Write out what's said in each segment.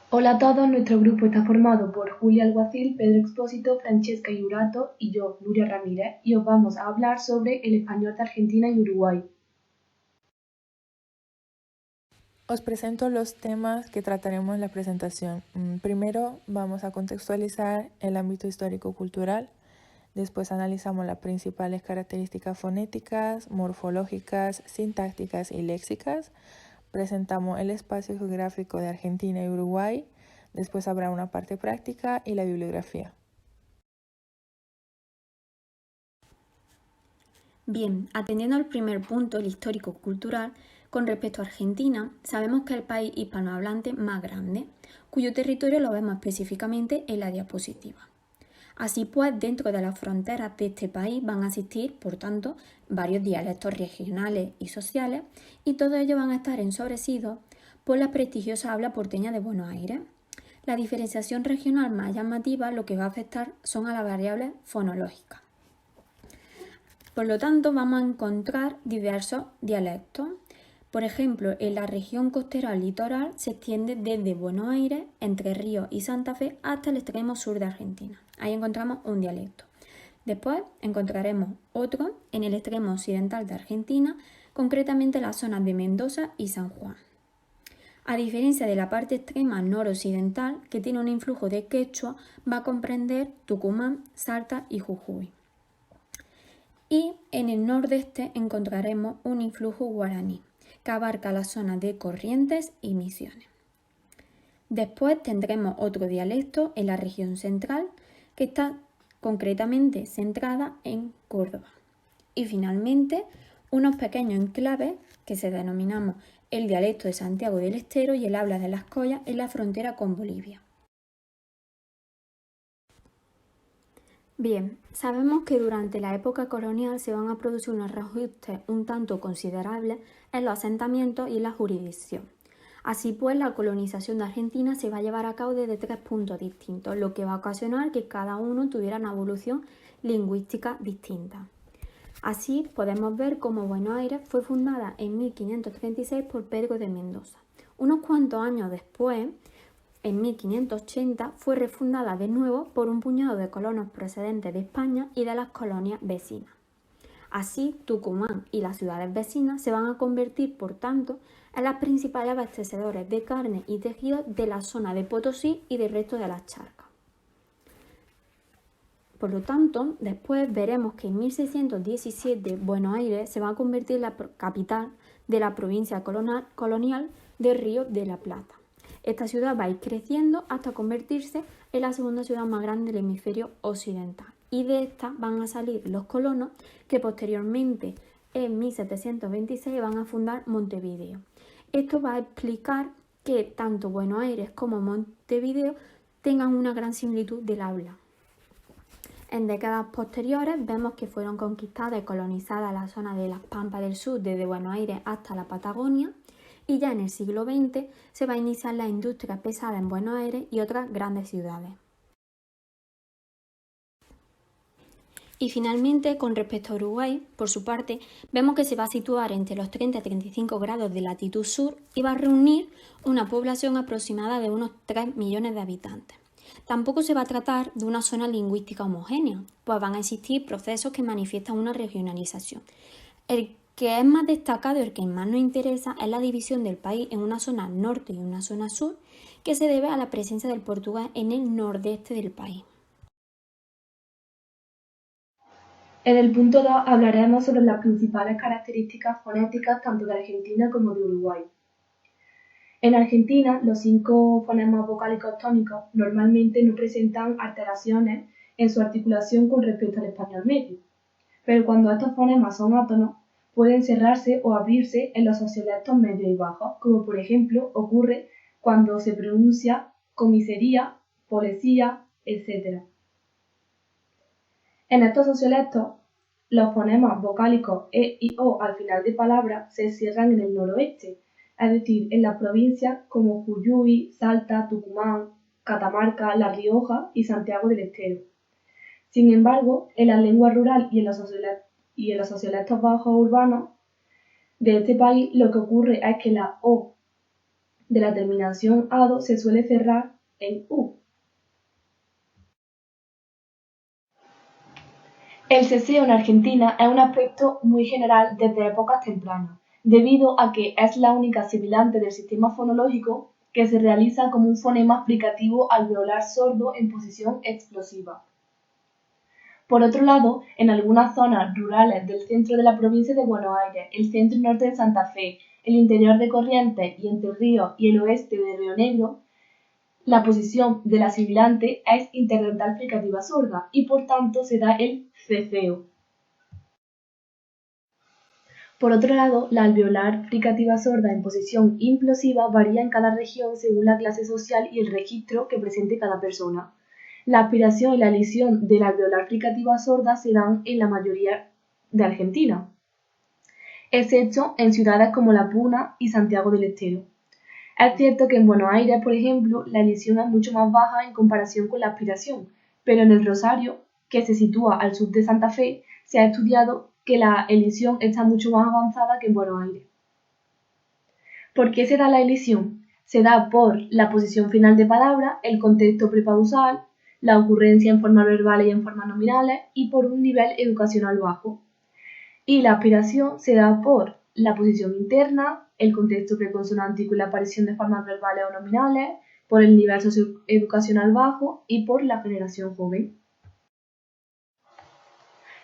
Hola a todos, nuestro grupo está formado por Julia Alguacil, Pedro Expósito, Francesca Iurato y yo, Nuria Ramírez, y os vamos a hablar sobre el español de Argentina y Uruguay. Os presento los temas que trataremos en la presentación. Primero vamos a contextualizar el ámbito histórico-cultural, después analizamos las principales características fonéticas, morfológicas, sintácticas y léxicas, presentamos el espacio geográfico de Argentina y Uruguay, después habrá una parte práctica y la bibliografía. Bien, atendiendo al primer punto, el histórico-cultural, con respecto a Argentina, sabemos que es el país hispanohablante más grande, cuyo territorio lo vemos específicamente en la diapositiva. Así pues, dentro de las fronteras de este país van a existir, por tanto, varios dialectos regionales y sociales, y todos ellos van a estar ensobrecidos por la prestigiosa habla porteña de Buenos Aires. La diferenciación regional más llamativa lo que va a afectar son a las variables fonológicas. Por lo tanto, vamos a encontrar diversos dialectos. Por ejemplo, en la región costera litoral se extiende desde Buenos Aires, Entre Ríos y Santa Fe hasta el extremo sur de Argentina. Ahí encontramos un dialecto. Después encontraremos otro en el extremo occidental de Argentina, concretamente en las zonas de Mendoza y San Juan. A diferencia de la parte extrema noroccidental, que tiene un influjo de quechua, va a comprender Tucumán, Salta y Jujuy. Y en el nordeste encontraremos un influjo guaraní, que abarca las zonas de Corrientes y Misiones. Después tendremos otro dialecto en la región central, que está concretamente centrada en Córdoba. Y finalmente, unos pequeños enclaves que se denominamos el dialecto de Santiago del Estero y el habla de las Collas en la frontera con Bolivia. Bien, sabemos que durante la época colonial se van a producir unos reajustes un tanto considerables en los asentamientos y en la jurisdicción. Así pues, la colonización de Argentina se va a llevar a cabo desde 3 puntos distintos, lo que va a ocasionar que cada uno tuviera una evolución lingüística distinta. Así podemos ver cómo Buenos Aires fue fundada en 1536 por Pedro de Mendoza. Unos cuantos años después, en 1580, fue refundada de nuevo por un puñado de colonos procedentes de España y de las colonias vecinas. Así, Tucumán y las ciudades vecinas se van a convertir, por tanto, en las principales abastecedores de carne y tejidos de la zona de Potosí y del resto de las charcas. Por lo tanto, después veremos que en 1617 Buenos Aires se va a convertir en la capital de la provincia colonial de Río de la Plata. Esta ciudad va a ir creciendo hasta convertirse en la segunda ciudad más grande del hemisferio occidental. Y de esta van a salir los colonos que posteriormente, en 1726, van a fundar Montevideo. Esto va a explicar que tanto Buenos Aires como Montevideo tengan una gran similitud del habla. En décadas posteriores vemos que fueron conquistadas y colonizadas las zonas de las Pampas del Sur desde Buenos Aires hasta la Patagonia, y ya en el siglo XX se va a iniciar la industria pesada en Buenos Aires y otras grandes ciudades. Y finalmente, con respecto a Uruguay, por su parte, vemos que se va a situar entre los 30 y 35 grados de latitud sur y va a reunir una población aproximada de unos 3 millones de habitantes. Tampoco se va a tratar de una zona lingüística homogénea, pues van a existir procesos que manifiestan una regionalización. El que es más destacado y el que más nos interesa es la división del país en una zona norte y una zona sur, que se debe a la presencia del portugués en el nordeste del país. En el punto 2 hablaremos sobre las principales características fonéticas tanto de Argentina como de Uruguay. En Argentina, los 5 fonemas vocálicos tónicos normalmente no presentan alteraciones en su articulación con respecto al español medio, pero cuando estos fonemas son átonos, pueden cerrarse o abrirse en los sociolectos medios y bajos, como por ejemplo ocurre cuando se pronuncia comisaría, policía, etc. En estos sociolectos, los fonemas vocálicos e y o al final de palabras se cierran en el noroeste, es decir, en las provincias como Jujuy, Salta, Tucumán, Catamarca, La Rioja y Santiago del Estero. Sin embargo, en la lengua rural y en los sociolectos bajos urbanos de este país, lo que ocurre es que la O de la terminación ado se suele cerrar en u. El ceseo en Argentina es un aspecto muy general desde épocas tempranas, debido a que es la única sibilante del sistema fonológico que se realiza como un fonema fricativo alveolar sordo en posición explosiva. Por otro lado, en algunas zonas rurales del centro de la provincia de Buenos Aires, el centro y norte de Santa Fe, el interior de Corrientes y Entre Ríos y el oeste de Río Negro, la posición de la sibilante es interdental fricativa sorda y por tanto se da el ceceo. Por otro lado, la alveolar fricativa sorda en posición implosiva varía en cada región según la clase social y el registro que presente cada persona. La aspiración y la elisión de la alveolar fricativa sorda se dan en la mayoría de Argentina, excepto en ciudades como La Puna y Santiago del Estero. Es cierto que en Buenos Aires, por ejemplo, la elisión es mucho más baja en comparación con la aspiración, pero en el Rosario, que se sitúa al sur de Santa Fe, se ha estudiado que la elisión está mucho más avanzada que en Buenos Aires. ¿Por qué se da la elisión? Se da por la posición final de palabra, el contexto prepausal, la ocurrencia en formas verbales y en formas nominales y por un nivel educacional bajo. Y la aspiración se da por la posición interna, el contexto preconsonántico y la aparición de formas verbales o nominales, por el nivel socioeducacional bajo y por la generación joven.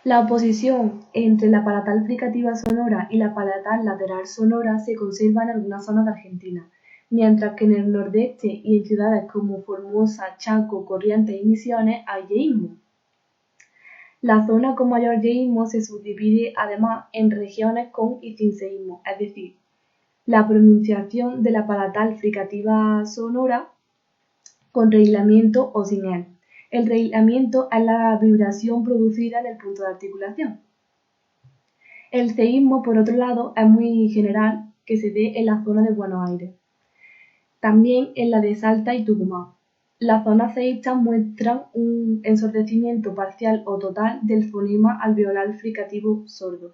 La oposición entre la palatal fricativa sonora y la palatal lateral sonora se conserva en algunas zonas de Argentina, mientras que en el nordeste y en ciudades como Formosa, Chaco, Corrientes y Misiones hay yeísmo. La zona con mayor yeísmo se subdivide además en regiones con y sin seísmo, es decir, la pronunciación de la palatal fricativa sonora con reglamiento o sin él. El reglamiento es la vibración producida en el punto de articulación. El ceísmo, por otro lado, es muy general que se dé en la zona de Buenos Aires, también en la de Salta y Tucumán. Las zonas ceístas muestran un ensordecimiento parcial o total del fonema alveolar fricativo sordo.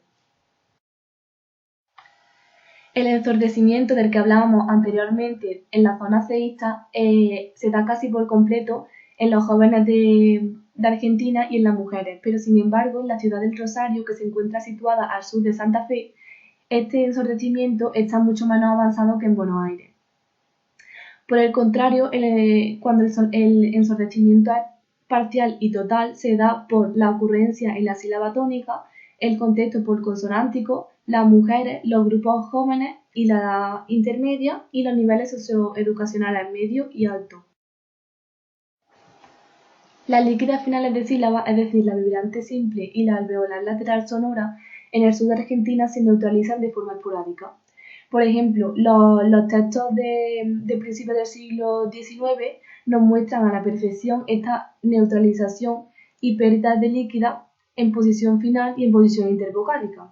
El ensordecimiento del que hablábamos anteriormente en la zona ceísta se da casi por completo en los jóvenes de Argentina y en las mujeres, pero sin embargo en la ciudad del Rosario, que se encuentra situada al sur de Santa Fe, este ensordecimiento está mucho menos avanzado que en Buenos Aires. Por el contrario, cuando el ensordecimiento es parcial y total, se da por la ocurrencia en la sílaba tónica, el contexto por consonántico, las mujeres, los grupos jóvenes y la edad intermedia y los niveles socioeducacionales medio y alto. Las líquidas finales de sílaba, es decir, la vibrante simple y la alveolar lateral sonora, en el sur de Argentina se neutralizan de forma esporádica. Por ejemplo, los textos de principios del siglo XIX nos muestran a la perfección esta neutralización y pérdida de líquida en posición final y en posición intervocálica.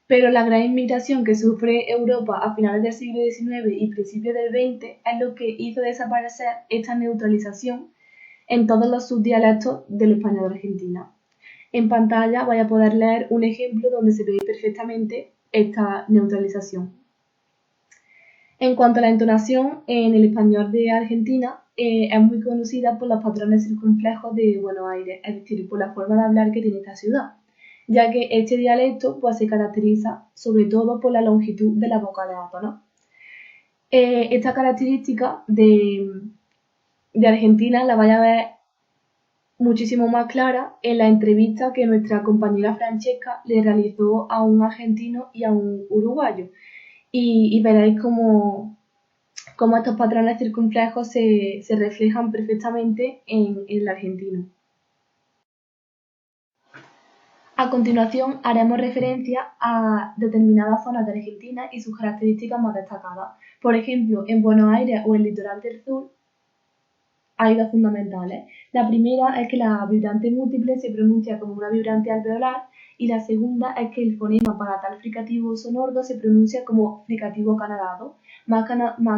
Pero la gran inmigración que sufre Europa a finales del siglo XIX y principios del XX es lo que hizo desaparecer esta neutralización en todos los subdialectos del español de Argentina. En pantalla vais a poder leer un ejemplo donde se ve perfectamente esta neutralización. En cuanto a la entonación, en el español de Argentina es muy conocida por los patrones circunflejos de Buenos Aires, es decir, por la forma de hablar que tiene esta ciudad, ya que este dialecto pues, se caracteriza sobre todo por la longitud de las vocales átonas. Esta característica de Argentina la vais a ver muchísimo más clara en la entrevista que nuestra compañera Francesca le realizó a un argentino y a un uruguayo. Y veréis cómo estos patrones circunflejos se reflejan perfectamente en el argentino. A continuación haremos referencia a determinadas zonas de Argentina y sus características más destacadas. Por ejemplo, en Buenos Aires o el litoral del sur hay dos fundamentales. La primera es que la vibrante múltiple se pronuncia como una vibrante alveolar y la segunda es que el fonema palatal fricativo sonordo se pronuncia como fricativo canalado, más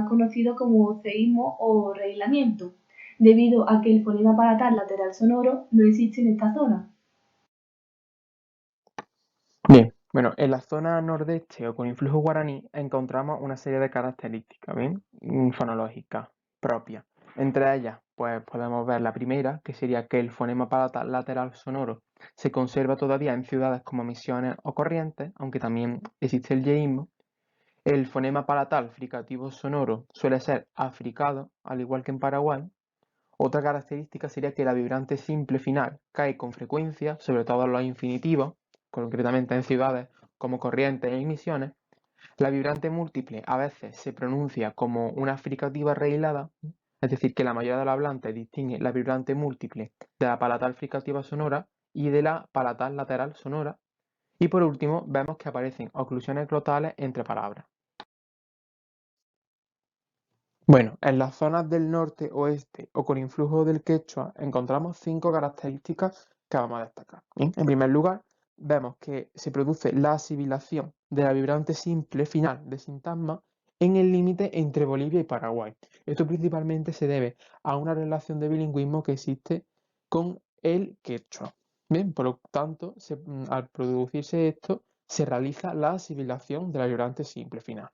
conocido como ceísmo o reglamiento, debido a que el fonema palatal lateral sonoro no existe en esta zona. Bien, Bueno, en la zona nordeste o con influjo guaraní encontramos una serie de características, ¿bien? Fonológicas propias. Entre ellas, pues podemos ver la primera, que sería que el fonema palatal lateral sonoro se conserva todavía en ciudades como Misiones o Corrientes, aunque también existe el yeísmo. El fonema palatal fricativo sonoro suele ser africado, al igual que en Paraguay. Otra característica sería que la vibrante simple final cae con frecuencia, sobre todo en los infinitivos, concretamente en ciudades como Corrientes y Misiones. La vibrante múltiple a veces se pronuncia como una fricativa reilada, es decir, que la mayoría de los hablantes distingue la vibrante múltiple de la palatal fricativa sonora y de la palatal lateral sonora. Y por último, vemos que aparecen oclusiones glottales entre palabras. Bueno, en las zonas del norte, oeste o con influjo del quechua encontramos 5 características que vamos a destacar. Bien, en primer lugar, vemos que se produce la asimilación de la vibrante simple final de sintagma en el límite entre Bolivia y Paraguay. Esto principalmente se debe a una relación de bilingüismo que existe con el quechua. Bien, por lo tanto, al producirse esto, se realiza la asimilación de la vibrante simple final.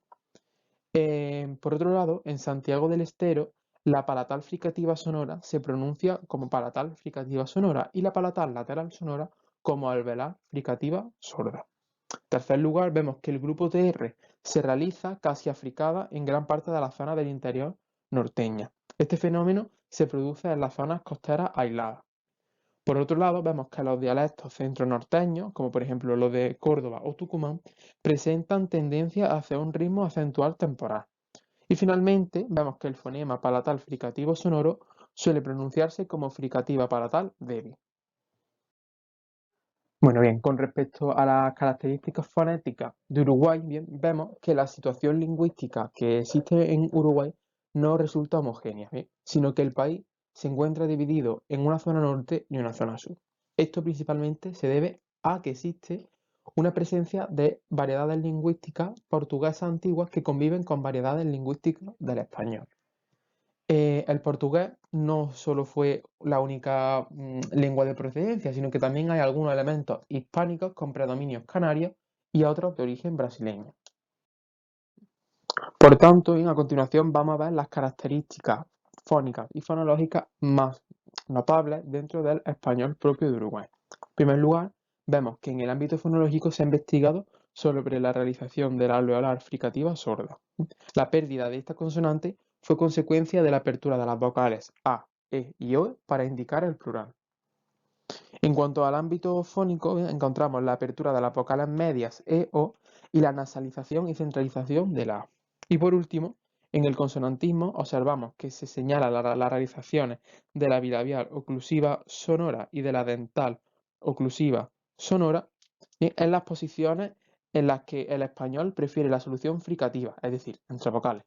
Por otro lado, en Santiago del Estero, la palatal fricativa sonora se pronuncia como palatal fricativa sonora y la palatal lateral sonora como alveolar fricativa sorda. En tercer lugar, vemos que el grupo TR se realiza casi africada en gran parte de la zona del interior norteña. Este fenómeno se produce en las zonas costeras aisladas. Por otro lado, vemos que los dialectos centro-norteños, como por ejemplo los de Córdoba o Tucumán, presentan tendencia hacia un ritmo acentual temporal. Y finalmente, vemos que el fonema palatal fricativo sonoro suele pronunciarse como fricativa palatal débil. Bueno, bien, con respecto a las características fonéticas de Uruguay, bien, vemos que la situación lingüística que existe en Uruguay no resulta homogénea, ¿bien? Sino que el país se encuentra dividido en una zona norte y una zona sur. Esto principalmente se debe a que existe una presencia de variedades lingüísticas portuguesas antiguas que conviven con variedades lingüísticas del español. El portugués no solo fue la única lengua de procedencia, sino que también hay algunos elementos hispánicos con predominios canarios y otros de origen brasileño. Por tanto, a continuación vamos a ver las características fónicas y fonológicas más notables dentro del español propio de Uruguay. En primer lugar, vemos que en el ámbito fonológico se ha investigado sobre la realización de la alveolar fricativa sorda. La pérdida de esta consonante fue consecuencia de la apertura de las vocales A, E y O para indicar el plural. En cuanto al ámbito fónico, encontramos la apertura de las vocales medias E, O y la nasalización y centralización de la A. Y por último, en el consonantismo observamos que se señala las realizaciones de la bilabial oclusiva sonora y de la dental oclusiva sonora en las posiciones en las que el español prefiere la solución fricativa, es decir, entre vocales.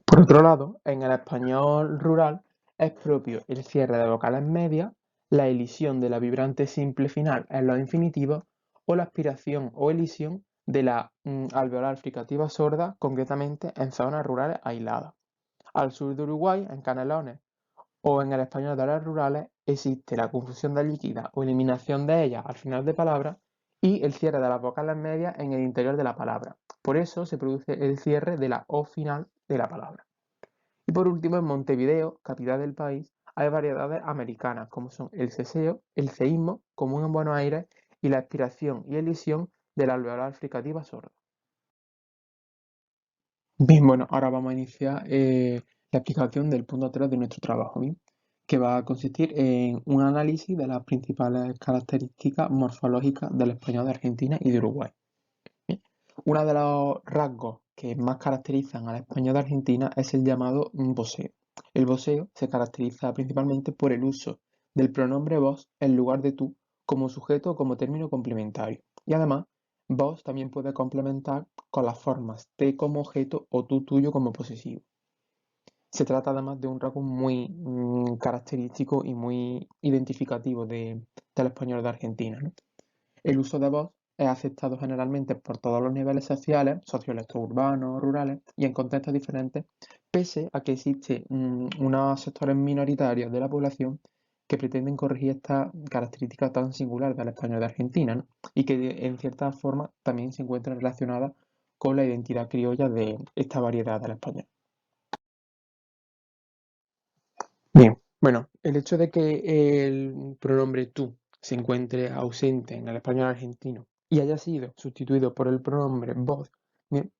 Por otro lado, en el español rural es propio el cierre de vocales medias, la elisión de la vibrante simple final en los infinitivos o la aspiración o elisión de la alveolar fricativa sorda, concretamente en zonas rurales aisladas. Al sur de Uruguay, en Canelones o en el español de las rurales, existe la confusión de líquida o eliminación de ellas al final de palabras y el cierre de las vocales medias en el interior de la palabra. Por eso se produce el cierre de la O final de la palabra. Y por último, en Montevideo, capital del país, hay variedades americanas, como son el ceseo, el ceísmo, común en Buenos Aires, y la expiración y elisión de la alveolar fricativa sorda. Bien, bueno, ahora vamos a iniciar la explicación del punto 3 de nuestro trabajo, ¿bien? Que va a consistir en un análisis de las principales características morfológicas del español de Argentina y de Uruguay. ¿Bien? Uno de los rasgos que más caracterizan al español de Argentina es el llamado voseo. El voseo se caracteriza principalmente por el uso del pronombre vos en lugar de tú como sujeto o como término complementario. Y además, vos también puede complementar con las formas te como objeto o tú tuyo como posesivo. Se trata además de un rasgo muy característico y muy identificativo del español de Argentina, ¿no? El uso de vos es aceptado generalmente por todos los niveles sociales, sociolectos urbanos, rurales y en contextos diferentes, pese a que existen unos sectores minoritarios de la población que pretenden corregir esta característica tan singular del español de Argentina, ¿no? Y que en cierta forma también se encuentra relacionada con la identidad criolla de esta variedad del español. Bien, bueno, el hecho de que el pronombre tú se encuentre ausente en el español argentino y haya sido sustituido por el pronombre vos, bien,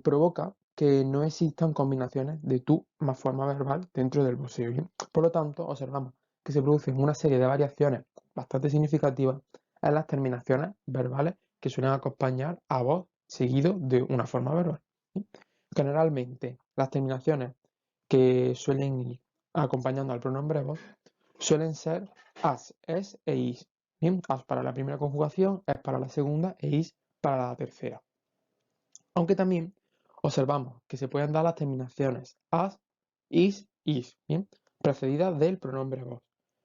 provoca que no existan combinaciones de tú más forma verbal dentro del voceo, ¿bien? Por lo tanto, observamos que se producen una serie de variaciones bastante significativas en las terminaciones verbales que suelen acompañar a vos seguido de una forma verbal, ¿sí? Generalmente, las terminaciones que suelen ir acompañando al pronombre vos suelen ser as, es e is. Bien, as para la primera conjugación, es para la segunda e is para la tercera. Aunque también observamos que se pueden dar las terminaciones as, is, bien, precedidas del pronombre vos.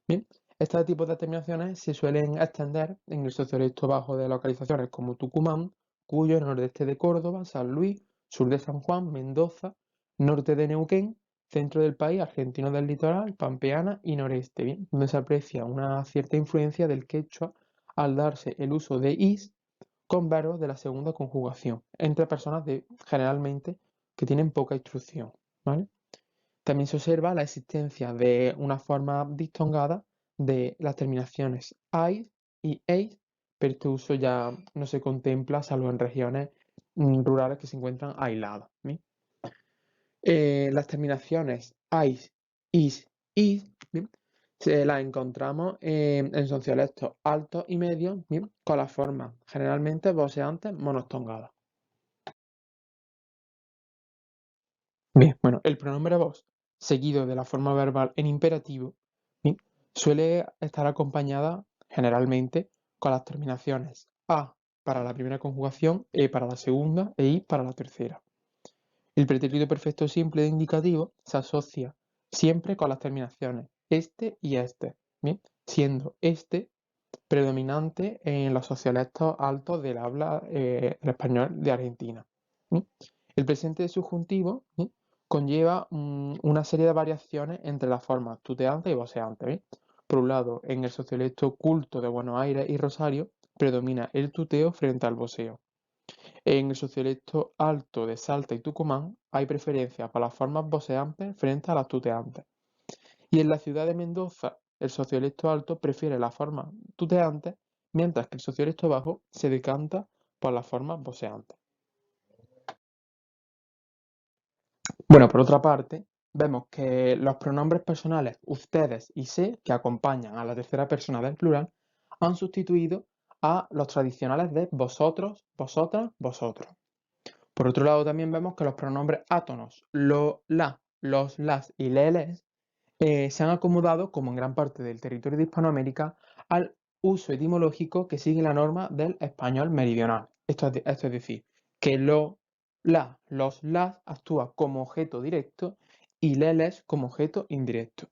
Bien, este tipo de terminaciones se suelen extender en el sociolecto bajo de localizaciones como Tucumán, Cuyo, nordeste de Córdoba, San Luis, sur de San Juan, Mendoza, norte de Neuquén, centro del país, argentino del litoral, pampeana y noreste, bien, donde se aprecia una cierta influencia del quechua al darse el uso de is con verbos de la segunda conjugación, entre personas generalmente que tienen poca instrucción, ¿vale? También se observa la existencia de una forma distongada de las terminaciones "ais" y "eis", pero este uso ya no se contempla salvo en regiones rurales que se encuentran aisladas, ¿sí? Las terminaciones "ais", "is", "id", ¿bien? Se las encontramos en sociolectos altos y medios, ¿bien? Con las formas generalmente voceantes monostongadas. Bien, bueno, el pronombre vos, seguido de la forma verbal en imperativo, ¿bien? Suele estar acompañada generalmente con las terminaciones a para la primera conjugación, e para la segunda e i para la tercera. El pretérito perfecto simple de indicativo se asocia siempre con las terminaciones este y este, ¿bien? Siendo este predominante en los sociolectos altos del habla del español de Argentina, ¿sí? El presente subjuntivo, ¿sí?, conlleva una serie de variaciones entre las formas tuteante y voceante, ¿sí? Por un lado, en el sociolecto culto de Buenos Aires y Rosario predomina el tuteo frente al voceo. En el sociolecto alto de Salta y Tucumán hay preferencia para las formas voceantes frente a las tuteantes. Y en la ciudad de Mendoza, el sociolecto alto prefiere la forma tuteante, mientras que el sociolecto bajo se decanta por las formas voceantes. Bueno, por otra parte, vemos que los pronombres personales ustedes y se, que acompañan a la tercera persona del plural, han sustituido a los tradicionales de vosotros, vosotras, vosotros. Por otro lado, también vemos que los pronombres átonos, lo, la, los, las y leles se han acomodado, como en gran parte del territorio de Hispanoamérica, al uso etimológico que sigue la norma del español meridional. Esto es decir, que lo, la, los, las actúa como objeto directo y leles como objeto indirecto.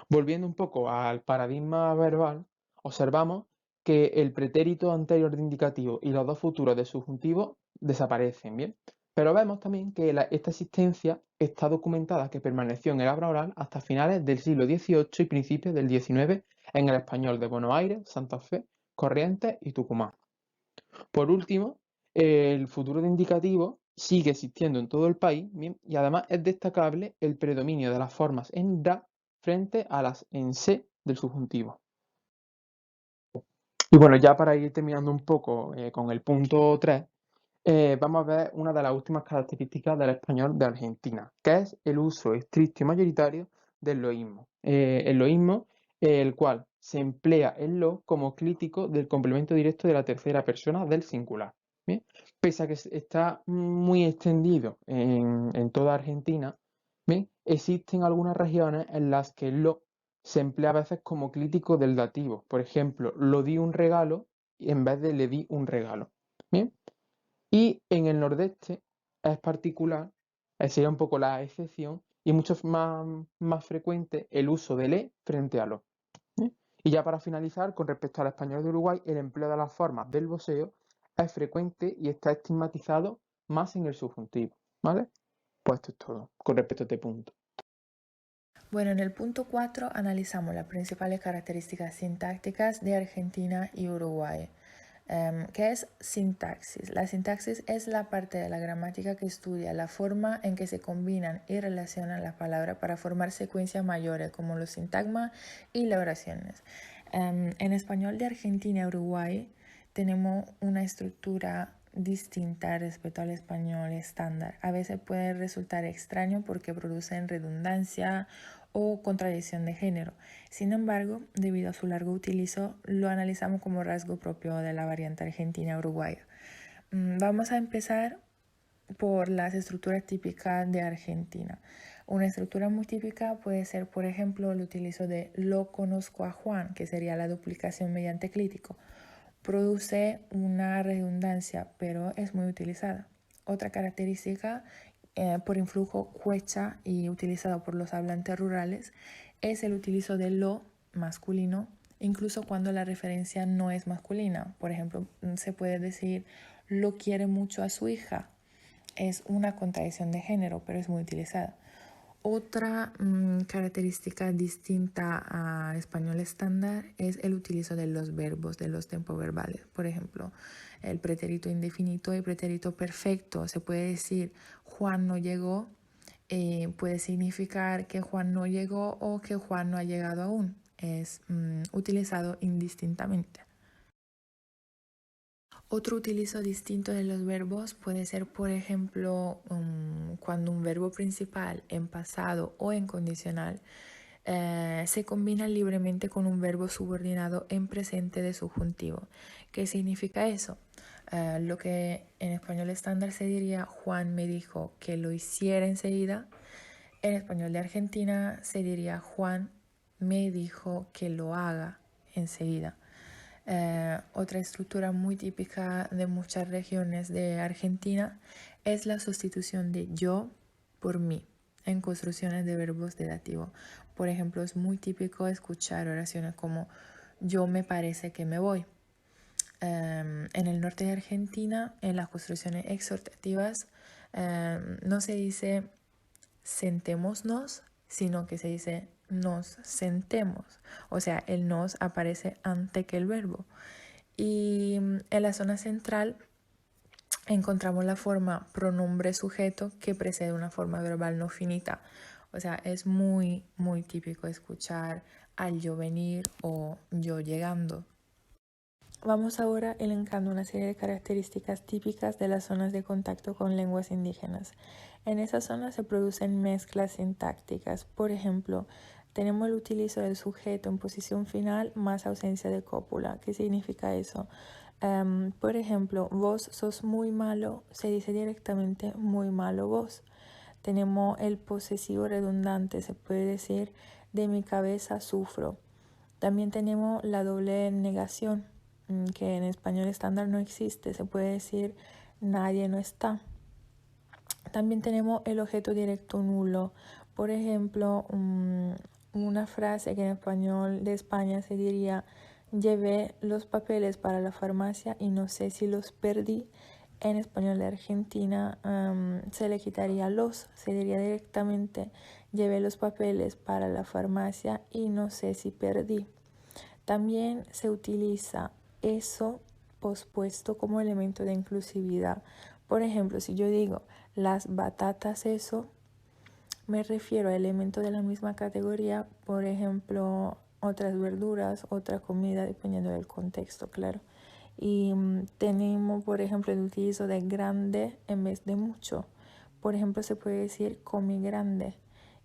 Volviendo un poco al paradigma verbal, observamos que el pretérito anterior de indicativo y los dos futuros de subjuntivo desaparecen, ¿bien? Pero vemos también que esta existencia está documentada que permaneció en el habla oral hasta finales del siglo XVIII y principios del XIX en el español de Buenos Aires, Santa Fe, Corrientes y Tucumán. Por último, el futuro de indicativo sigue existiendo en todo el país, ¿bien? Y además es destacable el predominio de las formas en da frente a las en se del subjuntivo. Y bueno, ya para ir terminando un poco con el punto 3, vamos a ver una de las últimas características del español de Argentina, que es el uso estricto y mayoritario del loísmo. El loísmo, el cual se emplea el lo como clítico del complemento directo de la tercera persona del singular. ¿Bien? Pese a que está muy extendido en toda Argentina, ¿bien?, existen algunas regiones en las que el lo se emplea a veces como clítico del dativo. Por ejemplo, lo di un regalo en vez de le di un regalo. ¿Bien? Y en el nordeste es particular, sería un poco la excepción, y mucho más frecuente el uso de le frente a lo. ¿Sí? Y ya para finalizar, con respecto al español de Uruguay, el empleo de las formas del voceo es frecuente y está estigmatizado más en el subjuntivo. ¿Vale? Pues esto es todo con respecto a este punto. Bueno, en el punto 4 analizamos las principales características sintácticas de Argentina y Uruguay. ¿Qué es sintaxis? La sintaxis es la parte de la gramática que estudia la forma en que se combinan y relacionan las palabras para formar secuencias mayores, como los sintagmas y las oraciones. En español de Argentina y Uruguay tenemos una estructura distinta respecto al español estándar. A veces puede resultar extraño porque producen redundancia o contradicción de género. Sin embargo, debido a su largo utilizo, lo analizamos como rasgo propio de la variante argentina-uruguaya. Vamos a empezar por las estructuras típicas de Argentina. Una estructura muy típica puede ser, por ejemplo, el utilizo de lo conozco a Juan, que sería la duplicación mediante clítico. Produce una redundancia, pero es muy utilizada. Otra característica por influjo quechua y utilizado por los hablantes rurales es el utilizo de lo masculino, incluso cuando la referencia no es masculina. Por ejemplo, se puede decir lo quiere mucho a su hija. Es una contradicción de género, pero es muy utilizada. Otra característica distinta al español estándar es el utilizo de los verbos, de los tiempos verbales. Por ejemplo, el pretérito indefinido y pretérito perfecto. Se puede decir Juan no llegó, puede significar que Juan no llegó o que Juan no ha llegado aún. Es utilizado indistintamente. Otro utilizo distinto de los verbos puede ser, por ejemplo, cuando un verbo principal en pasado o en condicional se combina libremente con un verbo subordinado en presente de subjuntivo. ¿Qué significa eso? Lo que en español estándar se diría Juan me dijo que lo hiciera enseguida. En español de Argentina se diría Juan me dijo que lo haga enseguida. Otra estructura muy típica de muchas regiones de Argentina es la sustitución de yo por mí en construcciones de verbos de dativo. Por ejemplo, es muy típico escuchar oraciones como yo me parece que me voy. En el norte de Argentina, en las construcciones exhortativas, no se dice sentémonos, sino que se dice nos sentemos. O sea, el nos aparece antes que el verbo. Y en la zona central encontramos la forma pronombre sujeto que precede una forma verbal no finita. O sea, es muy, muy típico escuchar al yo venir o yo llegando. Vamos ahora elencando una serie de características típicas de las zonas de contacto con lenguas indígenas. En esas zonas se producen mezclas sintácticas. Por ejemplo, tenemos el utilizo del sujeto en posición final más ausencia de cópula. ¿Qué significa eso? Por ejemplo, vos sos muy malo, se dice directamente muy malo vos. Tenemos el posesivo redundante, se puede decir de mi cabeza sufro. También tenemos la doble negación, que en español estándar no existe, se puede decir nadie no está. También tenemos el objeto directo nulo. Por ejemplo, una frase que en español de España se diría llevé los papeles para la farmacia y no sé si los perdí. En español de Argentina se le quitaría los, se diría directamente llevé los papeles para la farmacia y no sé si perdí. También se utiliza eso pospuesto como elemento de inclusividad. Por ejemplo, si yo digo las batatas eso, me refiero a elementos de la misma categoría, por ejemplo, otras verduras, otra comida, dependiendo del contexto, claro. Y tenemos, por ejemplo, el utilizo de grande en vez de mucho. Por ejemplo, se puede decir comí grande.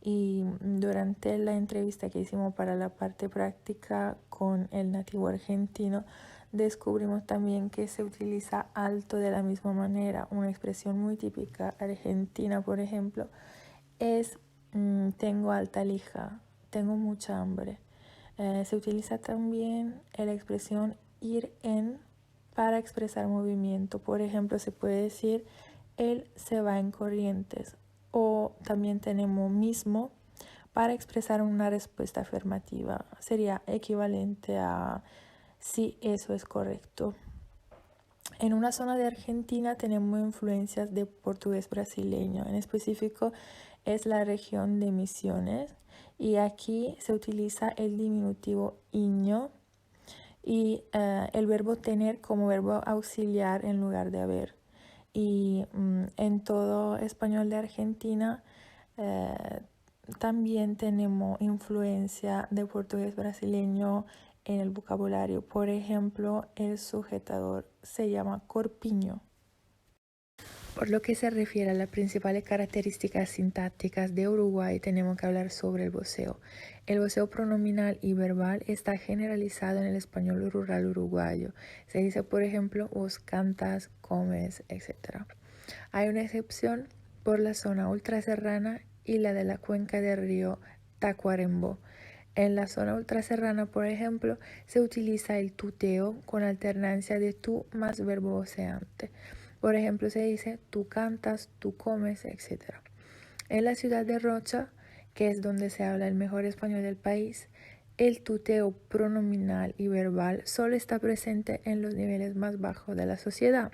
Y durante la entrevista que hicimos para la parte práctica con el nativo argentino, descubrimos también que se utiliza alto de la misma manera. Una expresión muy típica argentina, por ejemplo, es tengo alta lija, tengo mucha hambre. Se utiliza también la expresión ir en para expresar movimiento. Por ejemplo, se puede decir él se va en Corrientes. O también tenemos mismo para expresar una respuesta afirmativa. Sería equivalente a sí, eso es correcto. En una zona de Argentina tenemos influencias de portugués brasileño. En específico es la región de Misiones y aquí se utiliza el diminutivo iño y el verbo tener como verbo auxiliar en lugar de haber. Y en todo español de Argentina también tenemos influencia de portugués brasileño en el vocabulario. Por ejemplo, el sujetador se llama corpiño. Por lo que se refiere a las principales características sintácticas de Uruguay, tenemos que hablar sobre el voceo. El voceo pronominal y verbal está generalizado en el español rural uruguayo. Se dice, por ejemplo, vos cantas, comes, etc. Hay una excepción por la zona ultraserrana y la de la cuenca del río Tacuarembó. En la zona ultraserrana, por ejemplo, se utiliza el tuteo con alternancia de tú más verbo voceante. Por ejemplo, se dice tú cantas, tú comes, etc. En la ciudad de Rocha, que es donde se habla el mejor español del país, el tuteo pronominal y verbal solo está presente en los niveles más bajos de la sociedad.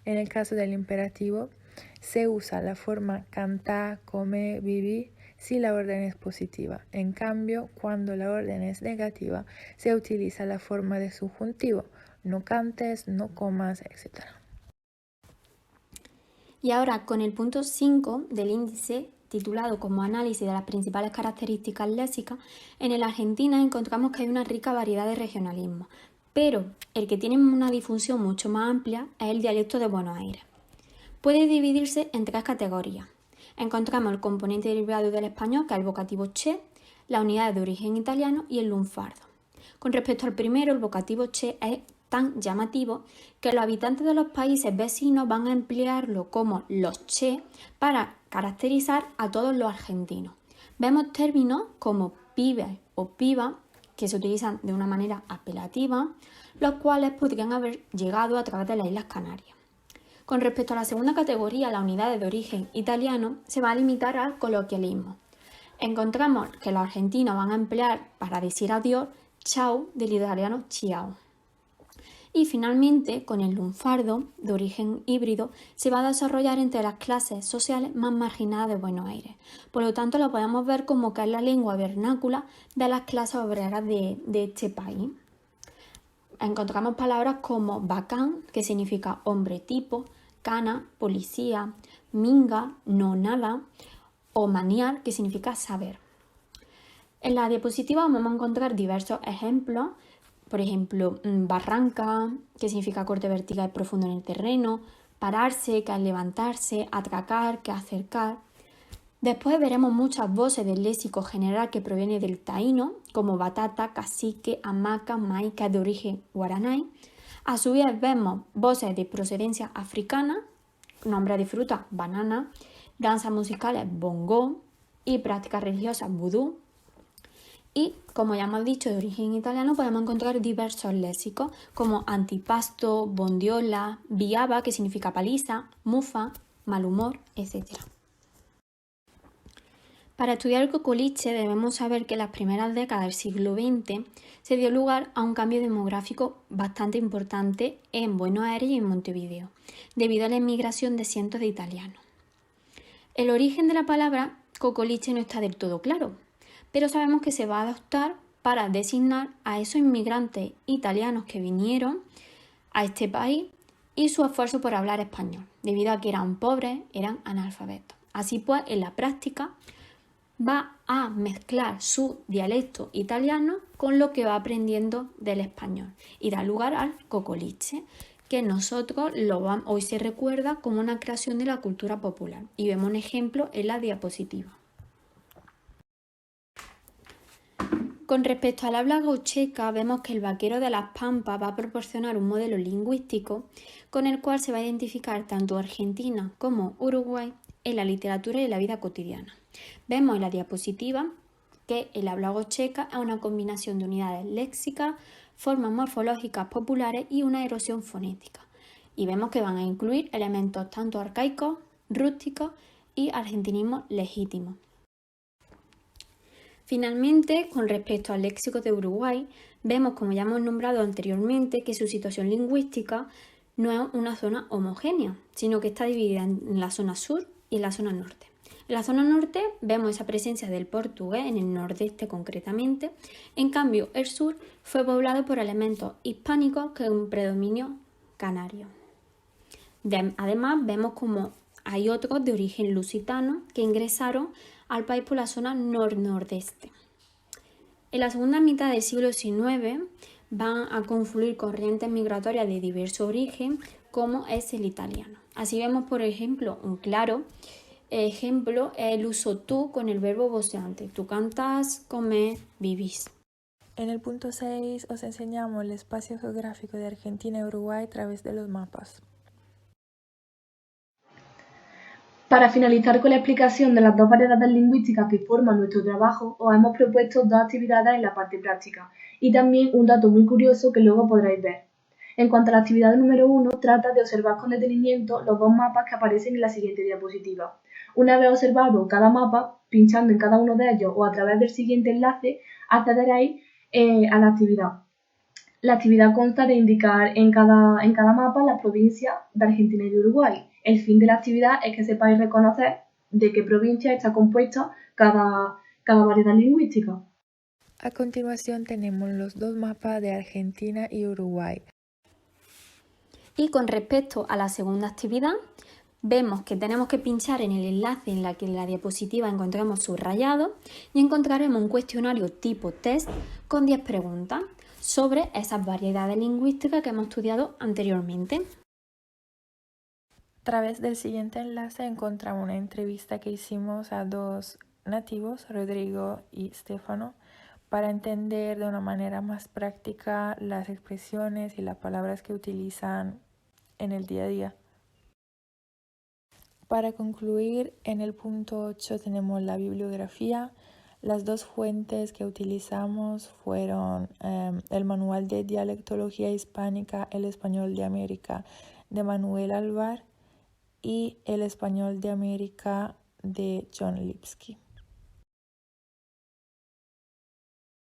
En el caso del imperativo, se usa la forma cantar, comer, vivir si la orden es positiva. En cambio, cuando la orden es negativa, se utiliza la forma de subjuntivo. No cantes, no comas, etc. Y ahora con el punto 5 del índice, titulado como análisis de las principales características léxicas, en el Argentina encontramos que hay una rica variedad de regionalismos, pero el que tiene una difusión mucho más amplia es el dialecto de Buenos Aires. Puede dividirse en 3 categorías. Encontramos el componente derivado del español, que es el vocativo che, las unidades de origen italiano y el lunfardo. Con respecto al primero, el vocativo che es tan llamativo que los habitantes de los países vecinos van a emplearlo como los che para caracterizar a todos los argentinos. Vemos términos como pibe o piba que se utilizan de una manera apelativa, los cuales podrían haber llegado a través de las Islas Canarias. Con respecto a la segunda categoría, las unidades de origen italiano, se va a limitar al coloquialismo. Encontramos que los argentinos van a emplear para decir adiós chau del italiano ciao. Y finalmente, con el lunfardo, de origen híbrido, se va a desarrollar entre las clases sociales más marginadas de Buenos Aires. Por lo tanto, lo podemos ver como que es la lengua vernácula de las clases obreras de este país. Encontramos palabras como bacán, que significa hombre tipo, cana, policía, minga, no nada, o maniar, que significa saber. En la diapositiva vamos a encontrar diversos ejemplos. Por ejemplo, barranca, que significa corte vertical profundo en el terreno, pararse, que es levantarse, atracar, que es acercar. Después veremos muchas voces del léxico general que proviene del taíno, como batata, cacique, hamaca, maíz, que es de origen guaraní. A su vez vemos voces de procedencia africana, nombres de frutas, banana, danzas musicales, bongo y prácticas religiosas, vudú. Y, como ya hemos dicho, de origen italiano podemos encontrar diversos léxicos como antipasto, bondiola, viaba, que significa paliza, mufa, mal humor, etc. Para estudiar el cocoliche debemos saber que en las primeras décadas del siglo XX se dio lugar a un cambio demográfico bastante importante en Buenos Aires y en Montevideo, debido a la inmigración de cientos de italianos. El origen de la palabra cocoliche no está del todo claro, pero sabemos que se va a adoptar para designar a esos inmigrantes italianos que vinieron a este país y su esfuerzo por hablar español, debido a que eran pobres, eran analfabetos. Así pues, en la práctica va a mezclar su dialecto italiano con lo que va aprendiendo del español y da lugar al cocoliche, que nosotros hoy se recuerda como una creación de la cultura popular, y vemos un ejemplo en la diapositiva. Con respecto al habla gaucheca, vemos que el vaquero de las Pampas va a proporcionar un modelo lingüístico con el cual se va a identificar tanto Argentina como Uruguay en la literatura y en la vida cotidiana. Vemos en la diapositiva que el habla gaucheca es una combinación de unidades léxicas, formas morfológicas populares y una erosión fonética. Y vemos que van a incluir elementos tanto arcaicos, rústicos y argentinismo legítimo. Finalmente, con respecto al léxico de Uruguay, vemos, como ya hemos nombrado anteriormente, que su situación lingüística no es una zona homogénea, sino que está dividida en la zona sur y en la zona norte. En la zona norte vemos esa presencia del portugués, en el nordeste concretamente. En cambio, el sur fue poblado por elementos hispánicos con un predominio canario. Además, vemos como hay otros de origen lusitano que ingresaron al país por la zona nordeste. En la segunda mitad del siglo XIX van a confluir corrientes migratorias de diverso origen, como es el italiano. Así vemos, por ejemplo, un claro ejemplo es el uso tú con el verbo voceante. Tú cantas, comes, vivís. En el punto 6 os enseñamos el espacio geográfico de Argentina y Uruguay a través de los mapas. Para finalizar con la explicación de las dos variedades lingüísticas que forman nuestro trabajo, os hemos propuesto dos actividades en la parte práctica y también un dato muy curioso que luego podréis ver. En cuanto a la actividad número 1, trata de observar con detenimiento los dos mapas que aparecen en la siguiente diapositiva. Una vez observado cada mapa, pinchando en cada uno de ellos o a través del siguiente enlace, accederéis a la actividad. La actividad consta de indicar en cada mapa las provincias de Argentina y de Uruguay. El fin de la actividad es que sepáis reconocer de qué provincia está compuesta cada variedad lingüística. A continuación tenemos los dos mapas de Argentina y Uruguay. Y con respecto a la segunda actividad, vemos que tenemos que pinchar en el enlace en la que en la diapositiva encontramos subrayado y encontraremos un cuestionario tipo test con 10 preguntas sobre esas variedades lingüísticas que hemos estudiado anteriormente. A través del siguiente enlace encontramos una entrevista que hicimos a dos nativos, Rodrigo y Stefano, para entender de una manera más práctica las expresiones y las palabras que utilizan en el día a día. Para concluir, en el punto 8 tenemos la bibliografía. Las dos fuentes que utilizamos fueron el Manual de Dialectología Hispánica, El Español de América, de Manuel Alvar, y El Español de América, de John Lipsky.